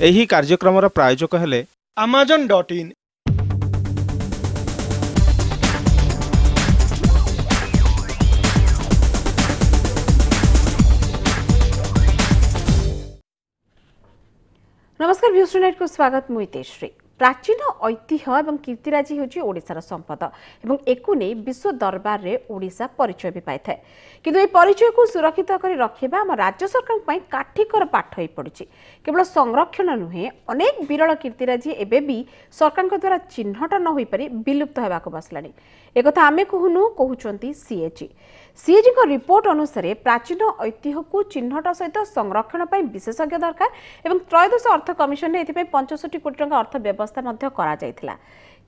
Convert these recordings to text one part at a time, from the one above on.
ଏହି କାର୍ଯ୍ୟକ୍ରମର ପ୍ରାୟୋଜକ ହେଲେ amazon.in। नमस्कार व्यूज टुनाइट को स्वागत मुइतेश्री। प्राचीन ऐतिह्य और कीर्तिराजी हूँ ओडिशार संपद और एकु नहीं विश्व दरबार रे ओडिशा परिचय भी पाई थाए किंतु ए परिचय को सुरक्षित कर रखा आम राज्य सरकार काठिकर पाठ हो पड़ी। केवल संरक्षण नुहे अनेक विरल कीर्तिराजी एवं भी सरकार द्वारा चिन्हट न हो पारि विलुप्त होगा बसला। एक आम कहूनु कहते सीएजी को रिपोर्ट अनुसार प्राचीन ऐतिह्य को चिन्हट सहित संरक्षण पर विशेषज्ञ दरकार एवं त्रयोदश अर्थ कमिशन ने 65 कोटी टंका अर्थ व्यवस्था करा जायथिला।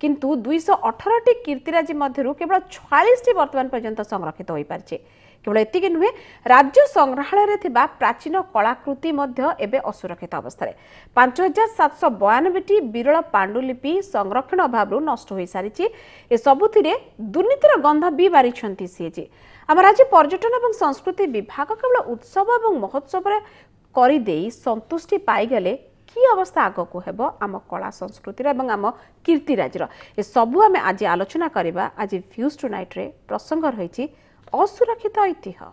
किंतु 218 टी कीर्तिराजी मध्यरु केवल 46 टी वर्तमान पर्यंत संरक्षित हो पारछे। केवल एतिके नुहे राज्य संग्रहालय रे थिबा प्राचीन कलाकृति मध्य एबे असुरक्षित अवस्था 5792 टी विरल पांडुलिपि संरक्षण अभाव नष्ट हो सारी। ए सबुथिरे दुर्नीतिर गंध भी बारिछंती सीएजी। आम राज्य पर्यटन और संस्कृति विभाग केवल उत्सव और महोत्सव करदे संतुष्टि पाईगले कि अवस्था आग को हेब आम कला संस्कृतिर और आम कीर्तिराजीर ए सबू आम आज आलोचना करबा। आज व्यूज टुनाइट रे प्रसंग रही असुरक्षित ऐतिह्य।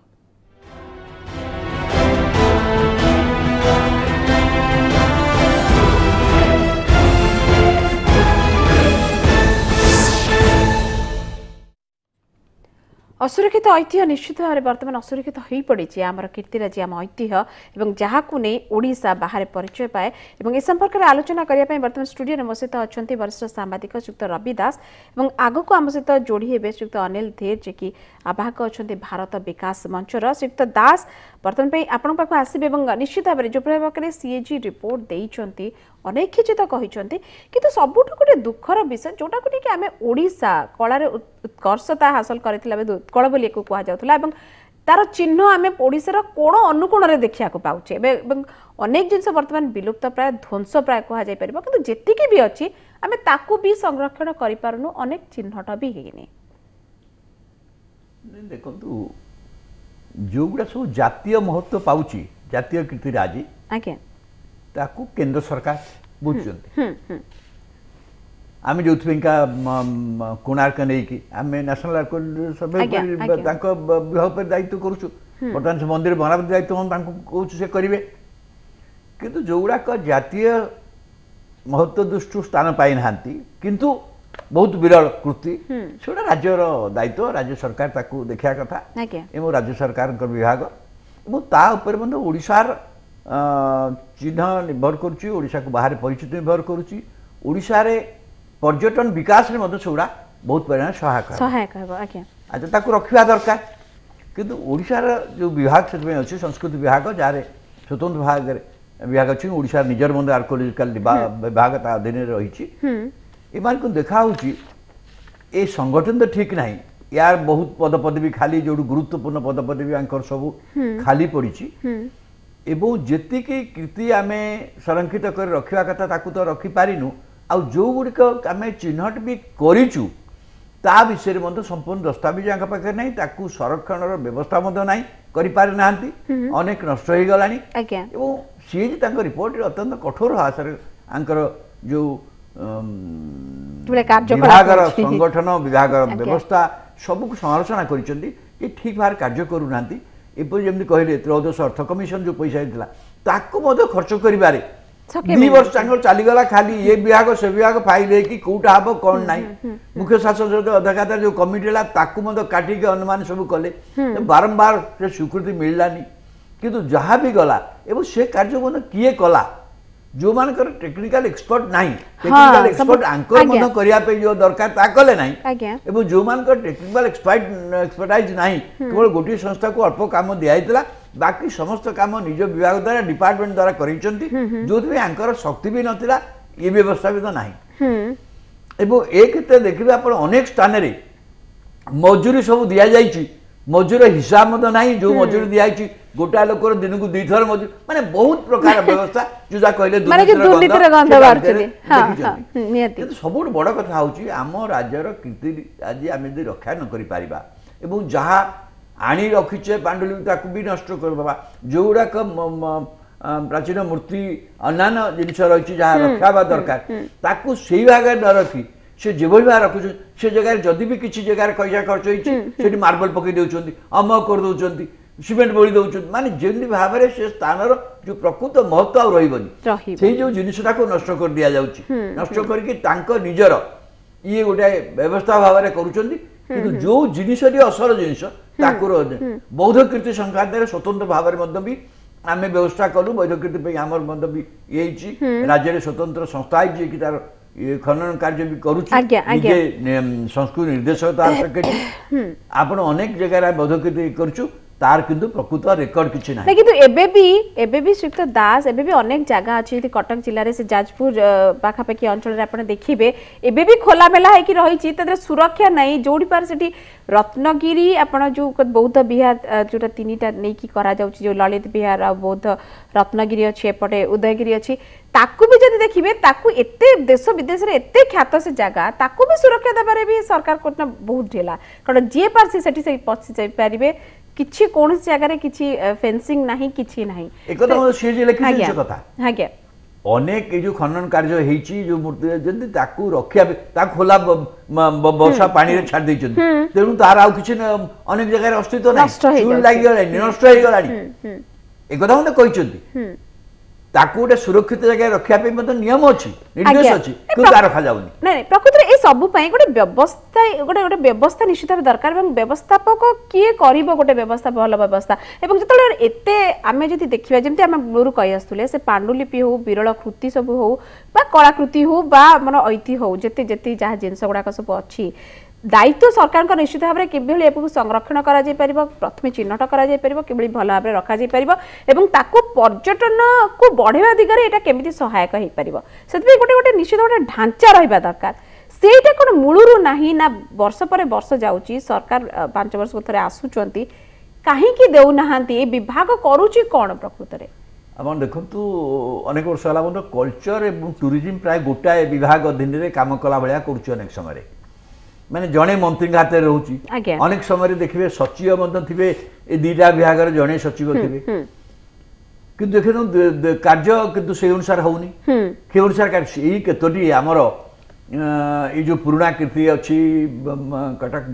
असुरक्षित ऐतिह्य निश्चित भाव में बर्तमान असुरक्षित हो पड़ी आमर कीर्तिराजी आम ऐतिह्य और जहाँ को नहीं ओडिशा बाहर परिचय पाए और ए संपर्क में आलोचना करने बर्तमान स्टूडियो में मो सहित अच्छा वरिष्ठ सांबादिक श्रीयुक्त रवि दास और आग को आम सहित जोड़ी हे श्रीयुक्त अनिल धीर जे कि आवाहक अच्छा भारत विकास मंचर। श्रीयुक्त दास बर्तमान आपण पाक आसबे निश्चित भाव में जो भाव में सीएजी रिपोर्ट देइचंती अनेक किछि तो कहिचंती किंतु सबुठ गोटे दुखर विषय जोटा को कि आम ओडिशा कलार उत्कर्षता हासिल करथिला उत्कल बोली कह जाउथला एवं तार चिन्ह आम ओडिशार कोण अनुकोण रे देखिया को पाउछे एवं अनेक जिनस वर्तमान विलुप्त प्राय ध्वंस प्राय कह जाय परबो किंतु जेतिकी भी अछि आम ताकू भी संरक्षण करि पारुनु अनेक चिन्हट भी हेनी। देखंतु जोगुड़ा सब जातीय महत्व पाउची जातीय कीर्तिराजी आज्ञा ताकू केंद्र सरकार बुझुचंती। आम जो कोणार्क नहीं कि आम नेशनल सब विभाग पर दायित्व करुचु बर्तमान से मंदिर मरामती दायित्व हम कहूँ से करेंगे किंतु जोगुड़ाक जातीय महत्व दृष्टि स्थान पाई ना किंतु बहुत विरल कृति से राज्यर दायित्व राज्य सरकार ताकू देखा कथा एवं राज्य सरकार विभाग और ओडिशार चिन्ह निर्भर करुच्ची ओडिशा को बाहर परिचित निर्भर करुच्ची ओडिशा रे पर्यटन विकास में मतलब सेगुड़ा बहुत परिमाण सहायक अच्छा ताकू रखा दरकार किंतु ओडिशार जो विभाग से अच्छे संस्कृति विभाग जार स्वतंत्र विभाग अच्छी ओडिशा निजर बंद आर्कोलोजिकल विभाग अधीन रही एमान को देखा ए संगठन तो ठीक नहीं यार बहुत पदपदवी खाली जो गुरुत्वपूर्ण पदपदवी सब खाली पड़ी एवं जेतिकी कीर्ति आम संरक्षित कर रखा कथा ताकू तो रखिपारिनु आ जो गुड़िक आम चिन्हट भी करूँ ता विषय में संपूर्ण दस्तावेज पाखे ना ताकू संरक्षण व्यवस्था ना करना अनेक नष्ट हो गला सीएजी रिपोर्ट अत्यंत कठोर भाषा आंकर जो विभाग संगठन विभाग व्यवस्था सबको समालोचना कर ठीक भाव कार्य करूना जमी कहले त्रयोदश अर्थ कमिशन जो पैसा होता खर्च कर 2 वर्ष चलीगला खाली ये विभाग से विभाग फाइल कि कौटा हम कौन ना मुख्य शासन अध्यक्षता जो कमिटी है काटिक अनुमान सब कले बारंबार से स्वीकृति मिललानी किंतु जहाँ भी गला एवं से कार्य किए कला जो मानकर टेक्निकल एक्सपर्ट नहीं टेक्निकल एक्सपर्ट आंकर करने जो दरकार ता कले नहीं एवं जो मानकर टेक्निकल एक्सपर्टाइज नहीं केवल गोटे संस्था को अल्प काम दिया बाकी समस्त काम निज विभाग द्वारा डिपार्टमेंट द्वारा कर जो आंकर शक्ति भी नाला ये व्यवस्था भी तो नहीं एवं एक देखिए आप अनेक स्थान रे मजूरी सब दि जाइए मजूर हिसाब ना जो मजूरी दिखाई गोटा लोक दिन को 2 थर मजूर माने बहुत प्रकार व्यवस्था जो कहले सब बड़ कथा हूँ आम राज्यर कीर्ति आज आम रक्षा न कर जहाँ आनी रखीचे पांडुलिपि ताकू भी नष्ट करवा जो गुड़ाक प्राचीन मूर्ति अन्यान्य जिनिस रही जहाँ रखा दरकार ताकू से भाग न रखी से जो भाव रखुच से जगह जदि भी किसी जगह पैसा खर्च होती मार्बल पकई दौरान अमक कर दौरान सीमेंट बोली दौरान माने जमी भाव में से स्थान जो प्रकृत महत्व आ रही से जो जिनटा को नष्ट कर दि जाऊँगी नष्ट करके निजर ये गोटे व्यवस्था भाव में करुँच जो जिनटी असल जिन बौद्ध कीर्ति संक्रांत स्वतंत्र भाव में भी आम व्यवस्था कलु बौद्ध कीर्ति आमर भी ये राज्य में स्वतंत्र संस्था जी कि तार खनन कार्य भी करुचे संस्कृत निर्देशकता आपण अनेक जगह बौद्ध कीर्ति करूँ तार किंतु प्रकृत रेकर्ड किछि नाही किंतु एबे भी श्रीयुक्त दास एबे भी अनेक जगह अछि कटक जिले से जाजपुर पाखापाखि अंचल आपण देखिबे एबे भी खोला मेला है कि रही तदर सुरक्षा नहीं जोड़ी पार सेठी रत्नगिरी आपण जो बौद्ध विहार जोटा तीनटा नहीं कि करा जाउछि जो ललित विहार आ बौद्ध रत्नगिरी अछि एपटे उदयगिरी अछि ताकू भी जदि देखिबे ताकू एते देश विदेश रे एते ख्यात से जगह ताकू भी सुरक्षा देबारे भी सरकार कोटना बहुत ढेला कारण जे पार से सेठी से पछी जाई परिबे किछि कोन जगह रे किछि फेंसिंग नाही किछि नाही एकता से जे लेखि छै कथा हागे अनेक जो खनन कार्य हेछि जो मूर्ति जंती ताकू रखिया ता खोला वर्षा पानी रे छाड़ दैछन तेनु तार आ किछि अनेक जगह रे अस्तित्व नाही चूल लागि गलानी नष्ट होई गलानी एकता हम कहिसंती ताकू गोटे सुरक्षित जगह रखिया पे मतलब नियम अछि निर्देश अछि क्यों तार रखा जाउनी नहीं प्रकृत रे ए सब पई गोटे व्यवस्था गोटे व्यवस्था निश्चित भाव दरकार एवं व्यवस्थापक किए करिवो गोटे व्यवस्था भल व्यवस्था एवं जतले एते आमे जति देखिबा जेमति आमे मूलरू कहि आस्तुले से पांडुलिपि हो विरल कृति सब हो बा कलाकृति हो बा मन ऐति हो जति जति जहा जिंस गुडा सब अछि दायित्व सरकार का निश्चित भाव में किभली एपकु संरक्षण करा जाय परिबो प्रथमे चिन्हट करा जाय परिबो किभली भल भाव में रखा जाय परिबो एवं ताकू पर्यटन को बढ़ेवा दिगरे एटा केमिति सहायक हेइ परिबो सेतबे गोटे गोटे निश्चित गोटे ढांचा रहिबा दरकार सेटा कोन मूलरू नाही ना वर्ष पर वर्ष जाउची सरकार 5 वर्ष थरे आसुचंती काहे कि देउ नाहांती ए विभाग करूची कोन प्रकृत रे आपण देखंतु अनेक वर्ष होला बंद कल्चर एवं टूरिज्म प्राय गोटाए विभाग अधीन रे काम कला भलिया करूची अनेक समय रे माने जणे मंत्री हाथ रोची अनेक समय देखिए सचिव थे ए दीटा विभाग जड़े सचिव थे कि देखे कार्य किंतु से अनुसार होनी से अनुसार कार्य केतोटी आमर ये जो पुराना कीर्ति अच्छी कटक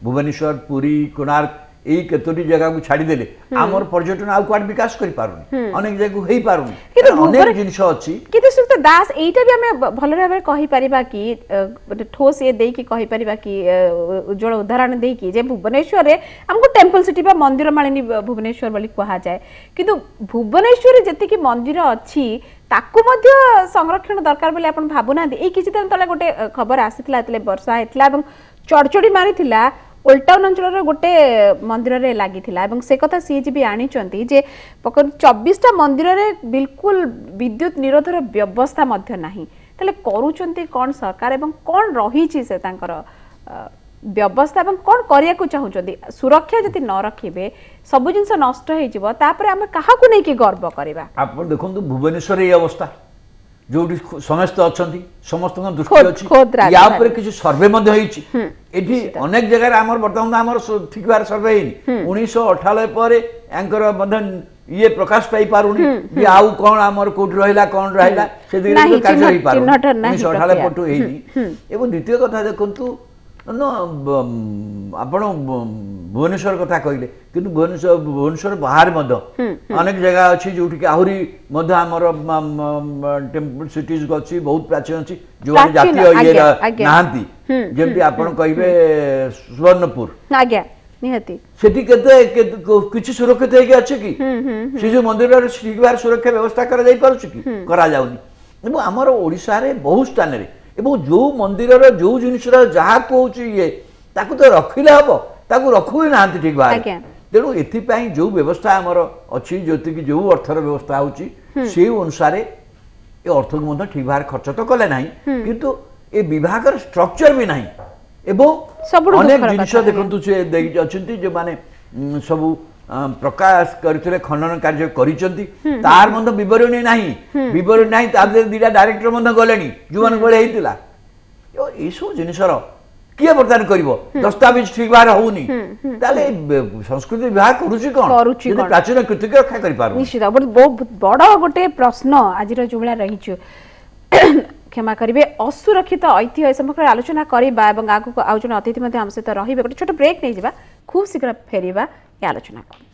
भुवनेश्वर पुरी कोणार्क यही केतोटी जगह को छाड़देले आमर पर्यटन आउ कुआड विकास करि पारुनी अनेक जगह हेई पारुनी अनेक जिनिस अछि किते सुक्त दास एटा भी हमें भल रे कहि परिबा कि ठोस ए देई कि कहि परिबा कि उज्जवल उदाहरण देई कि जे भुवनेश्वर रे हमको टेंपल सिटी बा मंदिर मालिनी भुवनेश्वर बोली कहा जाय किंतु भुवनेश्वर रे जति कि मंदिर अछि ताकू मध्य संरक्षण दरकार बोली आपण भाबुना ए किछि दिन तले गोटे खबर आसितला तले वर्षा हेतला एवं चढ़चढ़ी मारिथिला ओल्टाउन अंचल गोटे मंदिर रे लागिथिला एवं से कथा सीएजी भी आनिचंती जे 24टा मंदिर रे बिल्कुल विद्युत निरोधर व्यवस्था मध्य नाही तले करूचंती कोन सरकार एवं कोन रही छि से तांकर व्यवस्था एवं कोन करिया को चाहुचंती सुरक्षा जति न रखिबे सब जिंस नष्ट हे जिवो तापरे हम काहा को नै कि गर्व करबा आपण देखंतु भुवनेश्वर रे अवस्था जो समस्त अच्छी समस्त दृष्टि अच्छी या किसी सर्वे एठी अनेक जगह आमर बर्तमान आमर ठीक बार सर्वे है 1998 पर ये प्रकाश पाई पारुनी आउ कौन आमर कोट रहिला कौन रहिला से दिगरे कार्य होई पारु 1998 पटु हेनी एवं द्वितीय कथा देखंतु न आपण भुवनेश्वर कथा कहले किंतु भुवनेश्वर बाहर अनेक जगह अच्छी जो आहरी आमर टेम्पल सिटीज अच्छी बहुत प्राचीन अच्छी जो जातीय ये नांती जेमती आपण कहबे सुवर्णपुर निहती सेठी केते किछि सुरक्षित हेके अछि कि से जो मंदिर रे श्रीवार सुरक्षा व्यवस्था करा जाई पारुछि कि करा जाउनी एवं हमर ओडिसा रे बहुत स्थान रे एवं जो मंदिर रो जो जिनिस जहा कहूँ ये ताकू तो रखिले हम ताकू रखु ना ठीक भाव तेणु एपाई जो व्यवस्था आमर अच्छी जो जो अर्थर व्यवस्था होची अनुसार ये अर्थ को ठीक भाव खर्च तो कले ना किंतु ए विभाग स्ट्रक्चर भी ना एवं अनेक जिनिस देखु से जो माने सब प्रकाश करते खनन कार्य करिसेंती तार मध्य विवरणी नाही विवरणी नाही दीटा डायरेक्टर गले जो मान ये सब जिनसर किए बर्तमान करिवो दस्तावेज ठीक बार होउनी ताले संस्कृति विभाग करूची कोन प्राचीन कृति के रक्षा करि पारु निश्चित बहुत बड़ गोटे प्रश्न आज जो भला रही क्षमा करेंगे असुरक्षित ऐतिह्य संपर्क आलोचना करवा और आगे आउ जन अतिथि आम सहित रही गोटे छोट ब्रेक नहीं जा खूब शीघ्र फेरवा ये आलोचना को।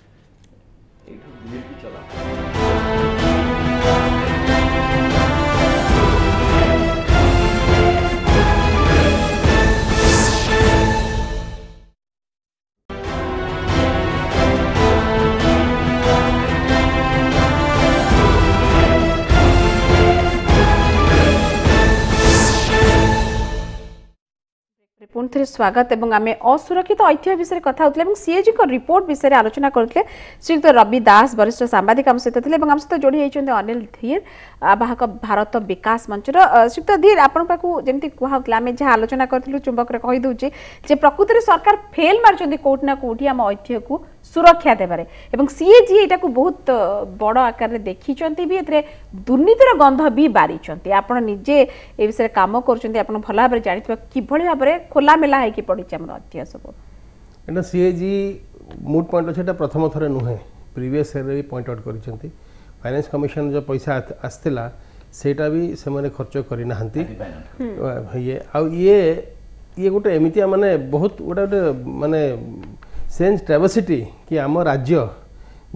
पुणी थे स्वागत एवं आम असुरक्षित ऐतिह्य विषय कथा होते सीएजी को रिपोर्ट विषय आलोचना करते श्रीयुक्त रवि दास वरिष्ठ सांबादिक आम सहित थे आम सहित जोड़ी होती अनिल धीर आवाहक भारत विकास मंचर श्रीयुक्त धीर आपण पाखु जमी कहूँ आम जहाँ आलोचना करूँ चुंबक कहीदे प्रकृत में सरकार फेल मार्च कौटि ना कौटि आम ऐतिह्य को सुरक्षा देवारे एवं सीएजी यहाँ को बहुत बड़ आकार देखी भी दुर्नीतिर गंध भी बारी आप निजे ए विषय कम कर भल भाव जानते कि भाव में खोलामेला है कि पड़ी ऐतिह्य सब एटा सीएजी मूड पॉइंट अच्छे प्रथम थर नुहे प्रीवियस ईयर भी पॉइंट आउट कर फाइनेंस कमिशन जो पैसा आसला सेटा भी से माने खर्च करना ये गोटे एमती माने बहुत गोटे माने सेंस ट्रावर्सिटी कि आम राज्य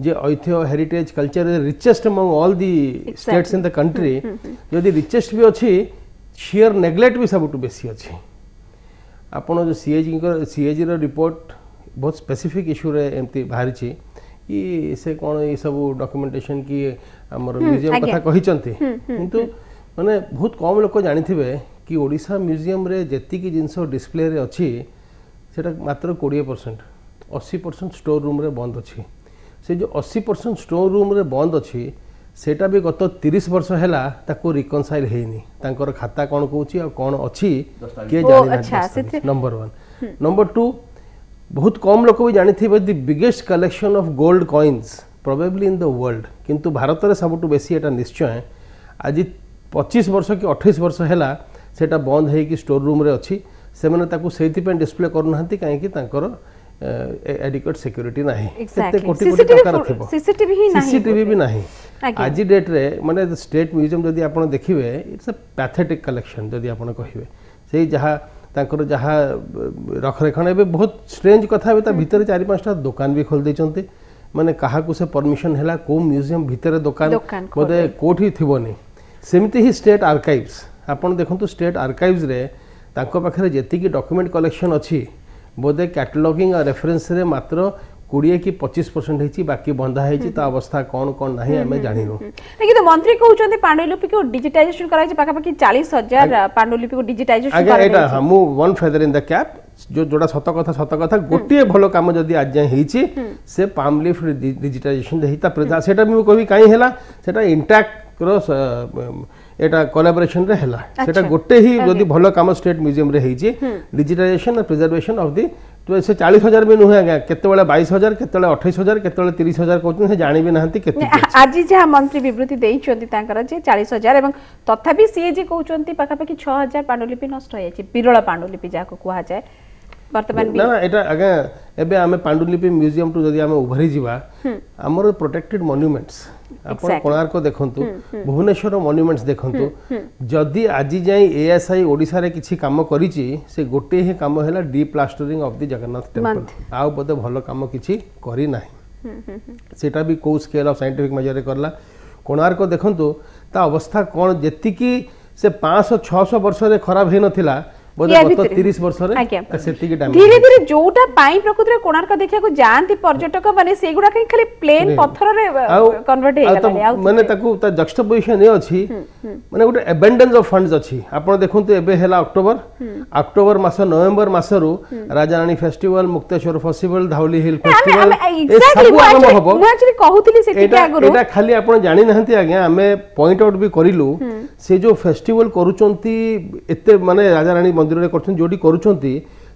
जे ऐतिह्य heritage culture richest among all the states in the country जदि रिचेस्ट भी अच्छी शियर नेग्लेक्ट भी सब बेसी अच्छी आपन जो सीएजी रिपोर्ट बहुत स्पेसिफिक इश्यू रे एमती बाहरी कि से कौन ये सब डॉक्यूमेंटेशन की आमर म्यूजियम कथा कहिचंती किंतु माने बहुत कम लोक जानिथिबे कि ओडिशा म्यूजियम रे जेतिकी जिंस डिस्प्ले रे अछि सेटा मात्र 20% 80% स्टोर रूम रे बंद अच्छी से जो 80% स्टोर रूम रे बंद अच्छी सेटा भी गत 30 वर्ष हैला ताको रिकनसाइल हेनी तांकर खाता कौन कहूची और कौन अच्छी किए जानि नंबर 1 नंबर 2 बहुत कम लोक भी जानी थे the biggest collection of gold coins probably in the world किंतु भारत में सबुठ बेसी एटा निश्चय आज 25 वर्ष कि 28 वर्ष हैला सेटा बंद है कि स्टोर रूम रे अच्छी से माने ताको सेति पे डिस्प्ले करनांती काहे कि तांकर एडिक्वेट सिक्योरिटी नाही एते कोटी कोटी टका रखिबो सीसीटीवी भी नाही आज डेट रे माने स्टेट म्यूजियम जदी आपण देखिबे इट्स अ पैथेटिक कलेक्शन जदी आपण कहिबे सेही जहा तांकर जहा रखरेखण एबे बहुत स्ट्रेंज कथा एबे ता भीतर 4-5टा दुकान भी खोल दैचंती माने काहा को से परमिशन हैला को म्यूजियम भीतर दुकान बोधे कोठी थिबोनी सेमती ही स्टेट आर्काइव्स आपण देखंतु स्टेट आर्काइव्स रे तांको पाखरे जेति की डॉक्यूमेंट कलेक्शन अछि बोधे कैटलॉगिंग और रेफरेंस रे मात्र 20 कि 25% हेची बाकी बंधा हेची ता अवस्था कौन कौन नाही हमें जानिनु लेकिन तो मंत्री कहउचंते पांडुलिपि को डिजिटाइजेशन कराई पाका पाकी 40,000 पांडुलिपि को डिजिटाइजेशन कराई एटा हमु one feather in the cap जो जोडा सत कथा गोटे भलो काम जदी आज जाय हेची से पाम लीफ डिजिटाइजेशन देहिता प्रजा सेटा भी कहबी काई हैला सेटा इंटैक्ट क्रॉस एटा कोलैबोरेशन रे हैला सेटा गोटे ही जदी भलो काम स्टेट म्यूजियम रे हेची डिजिटाइजेशन और प्रिजर्वेशन ऑफ दी तो ऐसे 40,000 भी नुहे आज्ञा केते 22,000 केते 28,000 केते 30,000 कहते से जानी भी नहांती केते आज जहाँ मंत्री विवृत्ति देइचंती तांकर जे 40,000 एवं तथापि सीएजी कहउचंती पाखा पाखी 6,000 पांडुलिपि नष्ट होयछि विरल पांडुलिपि जाको कुहा जाय वर्तमान ना एटा आगे एबे आमे पांडुलिपि म्यूजियम टू जदी आमे उभरी जिबा हमर प्रोटेक्टेड मॉन्यूमेंट्स आपण कोणार्क देखंतु भुवनेश्वर मॉन्यूमेंट्स देखंतु जदी आजि जाई एएसआई ओडिसा रे किछि काम करिछि से गोटे ही काम हैला D plastering of the Jagannath temple आउ बदे भलो काम किछि करी नाही सेटा भी को स्केल ऑफ साइंटिफिक मेजर रे करला कोणार्क देखंतु ता अवस्था कोन जेति की से 500-600 वर्ष रे खराब हे नथिला बोधे गत 30 वर्ष रे सेति की डैमेज धीरे धीरे जोटा पाई प्रकृति रे कोणार्क देखिया को जानती पर्यटक माने सेगुडा खाली प्लेन पत्थर रे कन्वर्ट हे गला माने ताकू ता जक्सटापोजिशन ए अछि माने गोटे अबंडेंस ऑफ फंड्स अछि आपण देखंतु एबे हेला अक्टोबर मास नवंबर मासरु राजा रानी फेस्टिवल मुक्तेश्वर फेस्टिवल धावली हिल फेस्टिवल ए सब आरंभ हबो मु एक्चुअली कहूतली से टिका गुरु एटा खाली आपण जानि नहंती आज्ञा हमें पॉइंट आउट भी करिलु से जो फेस्टिवल करूचंती एते माने राजा रानी मंदिर रे करछन जोडी करूचंती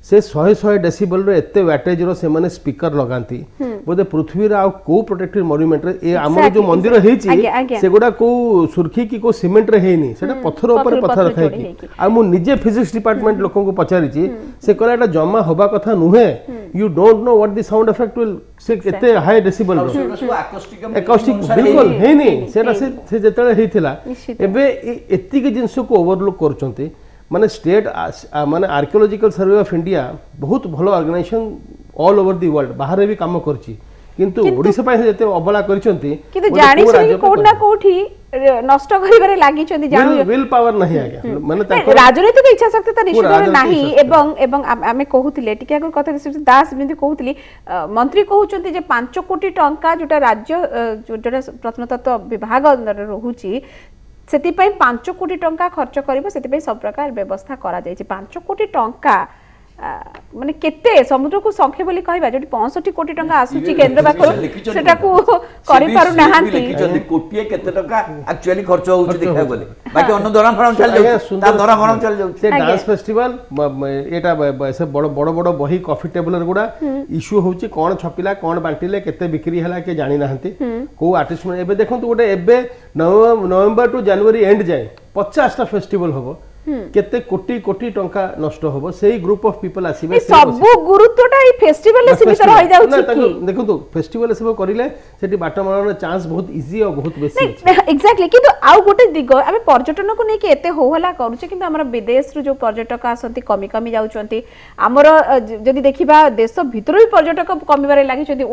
से 100 डेसिबल रे एते वैटेज रो से माने स्पीकर लगांती बोधे पृथ्वी रा को प्रोटेक्टेड मॉन्यूमेंट रे ए हमर जो मंदिर हेची सेगुडा को सुरखी की को सीमेंट रे हेनी सेटा पत्थर ऊपर पत्थर रखा की आ मु निजे फिजिक्स डिपार्टमेंट लोकन को पचारि छी से कहला एटा जमा होबा कथा नुहे you don't know what the sound effect will say केते हाई डेसिबल एकॉस्टिक बिल्कुल हेनी सेटा से जेतले हेथिला एबे एति के जिंस को ओवरलुक करचंती माने स्टेट माने आर्कियोलॉजिकल सर्वे ऑफ इंडिया बहुत भलो organisation all over the world बाहर भी काम करची किंतु ओडिसा पाए जेते अबला करचंती किंतु जानि छै कोड ना कोठी नष्ट करिबारे लागि छथि जानि विल पावर नहीं आगे माने राजनीतिक इच्छा शक्ति त निश्चित नाही एवं आमे कहूतिले टिका को कथा दास बिंदु कहूतिली मंत्री कहउचंती जे 5 कोटी टंका जोटा राज्य जोटा प्रत्नतत्व विभाग अंदर रहुची सेति 5 कोटी टंका खर्च करिबो सेति सब प्रकार व्यवस्था करा जाय 5 कोटी टंका माने केते समुद्र को संख्या बोली कहबा जोटी 65 कोटी टंका आसुची केंद्र बाखर सेटा को करि पारु नाहांती लिखिचंती कोटिए केते टंका एक्चुअली खर्च होउची देखा बोले बाकी अन्य दरा फरम चल जाउ ता दरा फरम चल जाउ से डांस फेस्टिवल एटा से बड़ बड़ बड़ बही कॉफी टेबल गुडा इश्यू होउची कोन छपिला कोन बांटिले केते बिक्री हला के जानि नाहंती को आर्टिस्ट एबे देखंतु गोटे एबे नवंबर टू जनवरी एंड जाय 50 टा फेस्टिवल होबो केते कोटी कोटी टंका नष्ट होबो सेही ग्रुप ऑफ पीपल आसीबे सब गुरुत्वटा ई फेस्टिवल सीमित रहि जाउची कि देखो तो फेस्टिवल सब करिले सेठी बाट मारन चांस बहुत इजी और बहुत बेसी एग्जैक्टली किंतु आउ गोटे दिग आमे पर्यटन को नै कि एते होहला करूचे किंतु हमर विदेश रु जो पर्यटक आसंती कमी कमी जाउचंती हमर जदि देखिबा देश भितर भी पर्यटक कमीबारे लागि छथि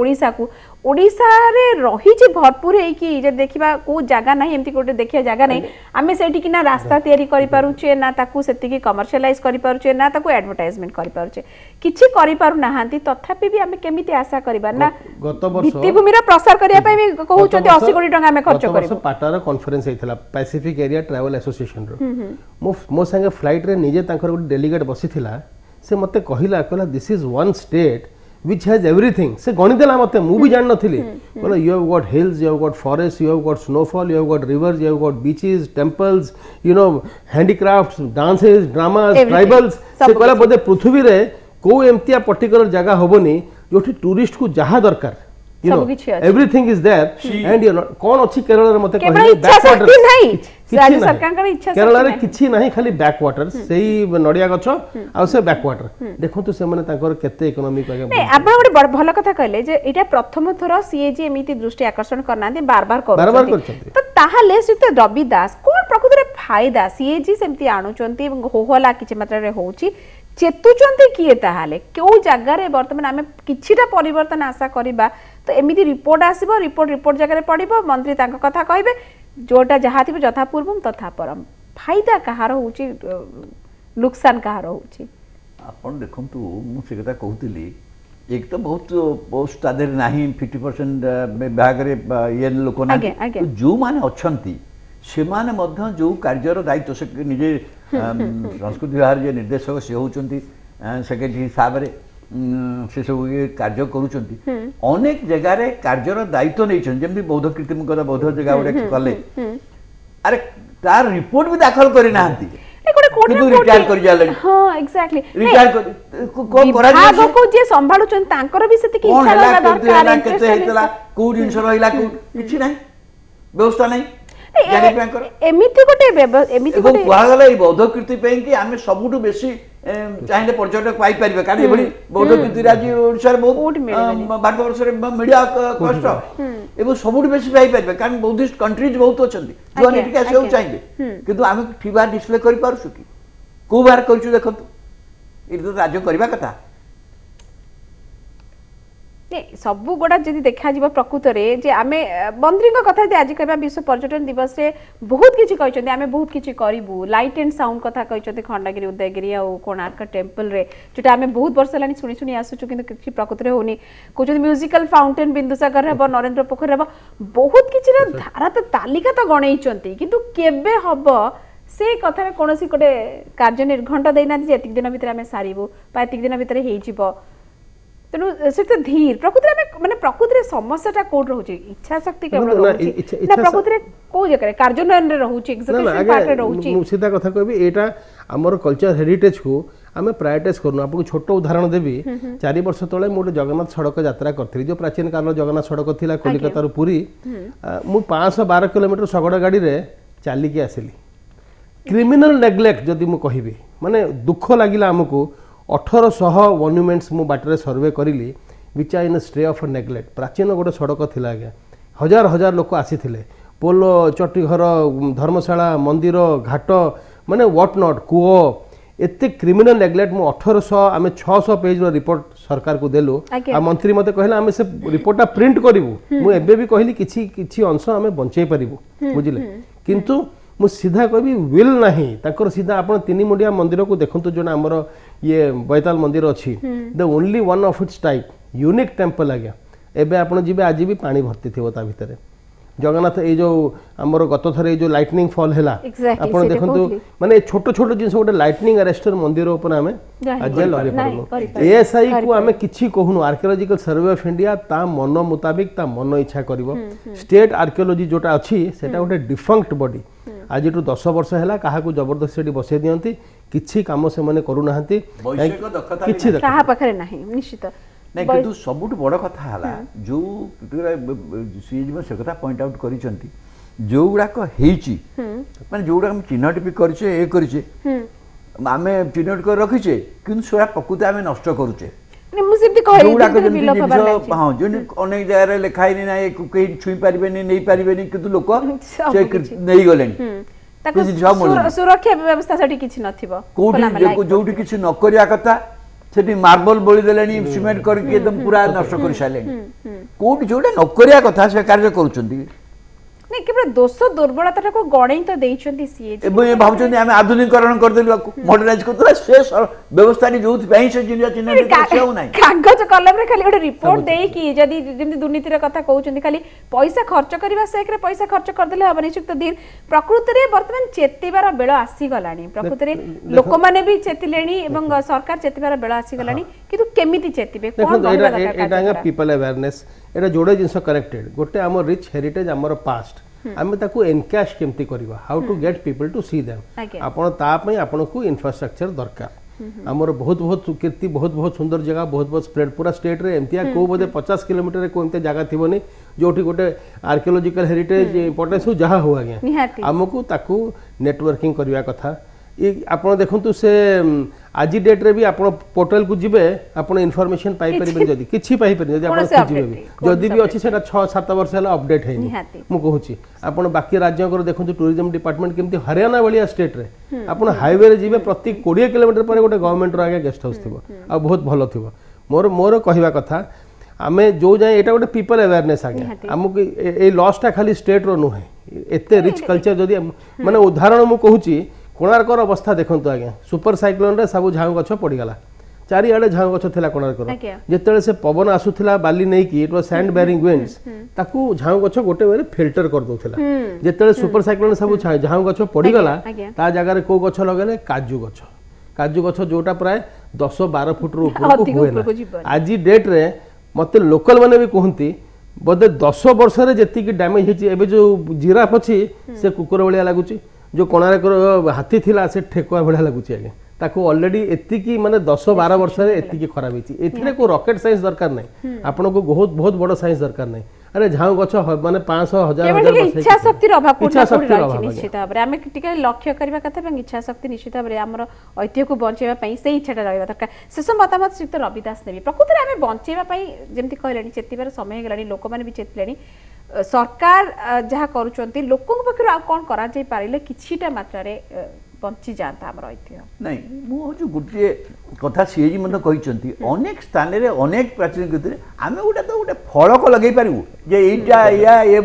ओडिसा रे रही जे भरपूर है कि जे देखिबा को जागा नाही एमती गोटे देखिया जागा नाही आमे सेठी किना रास्ता तयारी करि पारुचे ना ताकू सेति कमर्शियलाइज करि पारुचे ना ताकू एडवर्टाइजमेंट करि पारुचे किछि करि पारु नाहांती तथापि भी आमे केमिति आशा करिबा ना गत वर्ष भित्तिभूमिर प्रसार करिया पय भी कहू छथि 80 कोटी टका आमे खर्च करिबो पाटार कॉन्फ्रेंस हेतला पैसिफिक एरिया ट्रैवल एसोसिएशन रो मो संगे फ्लाइट रे निजे तांकर गोटे डेलीगेट बसिथिला से मते कहला this is one state which has everything se goni dela mate mu bi jan nathili bola you have got hills you have got forests you have got snowfall you have got rivers you have got beaches temples you know handicrafts dances dramas everything. Tribals se कहला बोधे पृथ्वी रे को एमतिया particular जगह होबनी जोठी tourist को जहा दरकार you know everything is there and you know कोन अछि केरल रे मते कहले बैक वाटर नहीं राज्य सरकार का इच्छा केरल रे किछि नाही खाली बैक वाटर सेही नडिया गछ आ से बैक वाटर देखो तो से माने ताकर केते इकोनॉमिक आगे नहीं आपण गोटे भलो कथा कहले जे एटा प्रथम थोर सीएजी एमिति दृष्टि आकर्षण करना दे बार-बार करछथि तो ताहाले सित रवि दास कोन प्रकृति रे फायदा सीएजी सेमति आणुचंती होहला किछि मात्रा रे होउची चेतुचंती किए ताहाले केउ जगह रे वर्तमान आमे किछिटा परिवर्तन आशा करिबा तो एमिति रिपोर्ट आसीबो रिपोर्ट जगह रे पडिबो मंत्री तांका कथा कहबे जोटा जहा थिबो यथा पूर्वम तथा परम फायदा कहार होउची नुकसान कहार होउची आपण देखंतु मु से कथा कहउतिली एक तो बहुत पोस्ट आदर नाही 50% विभाग रे ये लोक ना तो जो माने अछंती से माने मध्य जो कार्यर दायित्व से निजे संस्कृति विभाग जे निर्देशक से होउचंती सेक्रेटरी हिसाब रे से सब ये कार्य करूचंती अनेक जगह रे कार्यर दायित्व नै छन जेमि बौद्ध कृत्रिम कदा बौद्ध जगह उडे कले अरे तार रिपोर्ट भी दाखल करि नाहंती किंतु रिटायर कर जाले हां एग्जैक्टली रिटायर को करा भाग को जे संभाळु छन तांकर भी सेति कि इच्छा लगा दरकार केते हेतला को जिंस रहिला को किछि नाही व्यवस्था नाही एमिति गोटे एमिति गोटे कहला ई बौद्ध कृति पे कि आमे सबुटु बेसी चाहिले पर्यटक पाई परिबे कारण एबडी बौद्ध कृति राज्य ओडिसा रे बहुत भारत वर्ष रे मीडिया कष्ट एबो सबुटु बेसी पाई परिबे कारण बौद्धिस्ट कंट्रीज बहुत अछंती जो एटिका सेउ चाहिबे किंतु आमे ठीबा डिस्प्ले करि पारसु कि को बार करछु देखंतु ई तो राज्य करबा कथा सब गोड़ा जदि देखा जीव प्रकृत रे जे आमे मंत्री कथा आज कहबा विश्व पर्यटन दिवस रे बहुत किछि कहचंदी आमे बहुत किछि करिवु लाइट एंड साउंड कथा कहचंदी खंडगिरी उदयगिरी आ कोणार्क टेंपल रे जोटा आमे बहुत वर्ष लानी सुनी सुनी आसुछु किंतु किछि प्रकृत रे होनी कहचंदी म्यूजिकल फाउंटेन बिंदुसागर रे नरेंद्र पोखर रे बहुत किछि रे धारा त तालिका त गणैचंती किंतु केबे हबो से कथा में कोनोसी कोटे कार्य निर्घंट देना जे एतिक दिन भीतर आमे सारिबु पा एतिक दिन भीतर हेइ जिवो तेनु से तो धीर प्रकृति में माने प्रकृति रे समस्याटा कोड रहउची इच्छा शक्ति केवल रहउची ना प्रकृति रे को जे करे कार्यान्वयन रे रहउची एग्जीक्यूशन पार्ट रे रहउची मु सीधा कथा कहबी एटा हमर कल्चर हेरिटेज को आम प्रायोरिटाइज करूँ। आपको छोट उदाहरण देवी 4 वर्ष तले गोटे जगन्नाथ सड़क यात्रा करी जो प्राचीन काल जगन्नाथ सड़क थी कलिकतार पुरी मु 512 किलोमीटर शगड़ गाड़ी में चलिकी आसिली। क्रिमिनल नेग्लेक्ट जदि मु कहिबी माने दुख लागिला आमको 1800 मॉन्यूमेंट्स मु बाटरे सर्वे करिली which are in state of neglect. प्राचीन गोटे सड़क थिला आज्ञा हजार हजार लोक आसीथिले पोलो चटीघर धर्मशाला मंदिर घाट माने व्हाट नॉट कुओ एते क्रिमिनल नेग्लेक्ट मु 1800 आमे 600 पेज रो रिपोर्ट सरकार को देलु आ मंत्री मते कहला आमे से रिपोर्टटा प्रिंट करिवु मु एबे भी कहली किछि किछि अंश आमे बंचै परिबु बुझिले किंतु मु सीधा कहबी विल नाही ताकर सीधा आपण तीन मुंडिया मंदिर को देखंतु जोना हमर ये बैताल मंदिर अछि the only one of its type unique temple आ गया एबे आपण जिबे आज भी पानी भर्ती थिबो ता भितरे जगन्नाथ ये जो हमर गत थरे जो लाइटनिंग फॉल हैला आपण देखंतु माने छोट छोट जिंस गोटे लाइटनिंग अरेस्टर मंदिर ऊपर हमें आज लगे पड़लो एएसआई को हमें किछि कहूनु आर्कियोलॉजिकल सर्वे ऑफ इंडिया ता मन मुताबिक ता मन इच्छा करिवो स्टेट आर्कियोलॉजी जोटा अछि सेटा गोटे डिफंक्ट बॉडी आज 10 वर्ष हैला काहा को जबरदस्ती बसे दियंती किछि काम से माने करू नाहंती किछि काहा पखरे नाही निश्चित नहीं किंतु सबुठ बड़ कथा हला जो सीएजी से कथा पॉइंट आउट करिसंती जो गुडाक हेची माने जो गुडाक हम चिन्हट भी करछे ए करछे आमे चिन्हट कर रखिछे किंतु सोया प्रकृति आमे नष्ट करूछे मु सिर्फ कहै बिलो खबर हां जो अनेक जगह रे लिखाई नै ना कोई छुई परिबेनी नै परिबेनी किंतु लोक से नै गलेनी ताको सुरक्षा व्यवस्था सठी किछि नथिबो कोठी जोठी किछि न करिया कथा सेठी मार्बल बोली देलेनी सिमेंट करके एकदम पूरा नष्ट कर सालेनी कोठी जोटा न करिया कथा से कार्य करूचंती नै केवल दोष दुर्बलता को गणै तो देइचंती सीएजी ए भाबचंती हम आधुनिकीकरण कर देलु मॉडर्नाइज करतला से व्यवस्था नि जोथ पई से जिनिया चिन्ह देखाउ नै कागज कलम रे खाली ओटे रिपोर्ट देई कि जदी जेमि दुर्नीति रे कथा कहउचंती खाली पैसा खर्च करबा सेक रे पैसा खर्च कर देले हबनी निश्चित दिन प्रकृति रे वर्तमान चेतिबार बेल आसी गलानी प्रकृति रे लोक माने भी चेतिलेनी एवं सरकार चेतिबार बेल आसी गलानी किंतु केमिति चेतिबे कोन बनबा दरकार एटा पीपल अवेयरनेस एटा जोड़े जिंस कनेक्टेड गोटे हमर रिच हेरिटेज हमर पास्ट आमे ताकू एनकैश केमती करबा how to get people to see them आपण ता पई आपण को इंफ्रास्ट्रक्चर दरकार हमर बहुत बहुत कीर्ति बहुत बहुत सुंदर जगह बहुत बहुत स्प्रेड पूरा स्टेट रे एमतिया को बोधे 50 किलोमीटर रे कोनते जगह थिबोनी जोठी गोटे आर्कियोलॉजिकल हेरिटेज इंपोर्टेंस जहा हो गया हमकू ताकू नेटवर्किंग करबा कथा आपण देखंतु से आज डेट रे भी आपण पोर्टल को जिबे आपण इन्फॉर्मेशन पाई परिबे जदी किछि पाई परिबे जदी आपण खोजिबे भी जदी भी अछि सेटा 6-7 वर्ष हला अपडेट हेनी मु कहूची आपण बाकी राज्य को देखंतु टूरिज्म डिपार्टमेंट केमती हरियाणा वालिया स्टेट रे आपण हाईवे रे जिबे प्रति 20 किलोमीटर पर गोटे गवर्नमेंट रो आगे गेस्ट हाउस थिबो आ बहुत भलो थिबो मोर कहिबा कथा आमे जो जाय एटा गोटे पीपल अवेयरनेस आगे हमकु ए लॉसटा खाली स्टेट रो नुहे एते रिच कल्चर जदी माने उदाहरण मु कहूची कोणार्कर अवस्था देखंतु आगे सुपर साइक्लोन रे सब झाऊ गछ पड़ी गला चारि आडे झाऊ गछ थिला कोणार्कर जेतेले से पवन आसुथिला बाली नै कि it was sand bearing winds ताकू झाऊ गछ गोटे बेले फिल्टर कर दोथिला जेतेले सुपर साइक्लोन सब झाऊ गछ पड़ी गला ता जगह रे को गछ लगेले काजू गछ जोटा प्राय 10-12 फुट रो ऊपर को होएला आज डेट रे मते लोकल माने भी कहंती बोधे 10 वर्ष रे जेति की डैमेज हिची एबे जो जिराफ अछि से कुकुर बलिया लागुची जो कोणार्कर हाथी थिला से ठेकुआ भड़ा लगुची आगे ताको ऑलरेडी एति की माने 10-12 वर्ष रे एति की खराब हिची एथिरे को रॉकेट साइंस दरकार नै आपन को बहुत बहुत बड़ साइंस दरकार नै अरे झाऊ गछ माने 500,000 वर्ष इच्छा शक्ति रो अभाव पूर्ण निश्चित भाबरे आमे टिके लक्ष्य करबा कथा बं इच्छा शक्ति निश्चित भाबरे हमर ऐतिह्य को बंचेबा पई से इच्छाटा रहबा दरकार शेष मतामत श्रीयुक्त रविदास नेबी प्रकृति रे आमे बंचेबा पई जेमति कहलेनी चेतिबार समय गेलानी लोक माने भी चेतलेनी सरकार जहा करूचंती लोकन पखर आ कोन करा जाय पारिले किछिटा मात्रा रे बंची जाता हमर ऐतिह्य नहीं मु जो गुटे कथा सीएजी मन कहिचंती अनेक स्थान रे अनेक प्राचीन कृति आमे उडा तो उडा फलक लगै पारिबु जे एटा या ए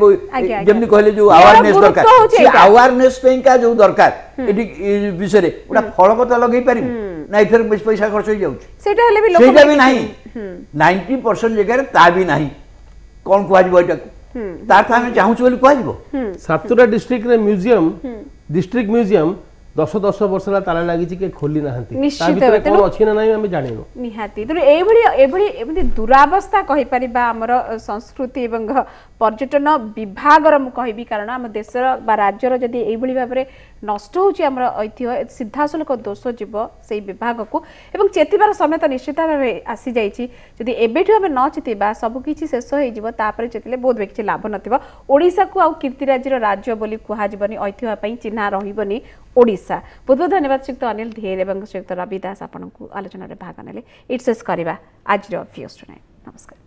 जेमनि कहले जो अवेयरनेस दरकार से अवेयरनेस पेन का जो दरकार एटी विषय रे उडा फलक तो लगै पारिबु ना इथर पैसा खर्च हो जाउछ सेटा हेले भी लोक सेटा भी नहीं 90% जगह रे ता भी नहीं कोन कहै बइटा तार था हम चाहूछ बोली कहै सातुरा डिस्ट्रिक्ट रे म्यूजियम डिस्ट्रिक्ट म्यूजियम 10 वर्ष ताला लगी के खोली ना कौन अच्छी ना नहीं आमे जानिनो निहाती तो एभली दुरावस्था कहि परिबा हमर संस्कृति एवं पर्यटन विभागर मु कहबी कारण आम देशर बा राज्यर जदि एभली भाव में नष्ट होची हमर ऐतिह्य सीधासलख दोष जीव से विभाग को एवं चेतिबार समय तो निश्चित भाव आसी जाइछि जदि एबेठु आमे न चेतिबा सब किछि शेष होई जिवो तापरे चेतिले बहुत बेछि लाभ नथिबो ओडिसा को आ कीर्तिराजीर राज्य बोली कुहा जीवनी ऐतिह्य पई चिन्हा रहिबनी ओडिसा। बहुत बहुत धन्यवाद श्रीयुक्त अनिल धीर एवं श्रीयुक्त रवि दास आपनकु आलोचना रे भाग नेले इट्स करबा आज रो व्यूज टुनाइट। नमस्कार।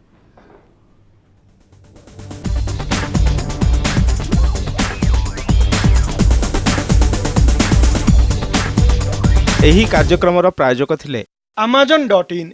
ଏହି କାର୍ଯ୍ୟକ୍ରମର ପ୍ରାୟୋଜକ ଥିଲେ Amazon.in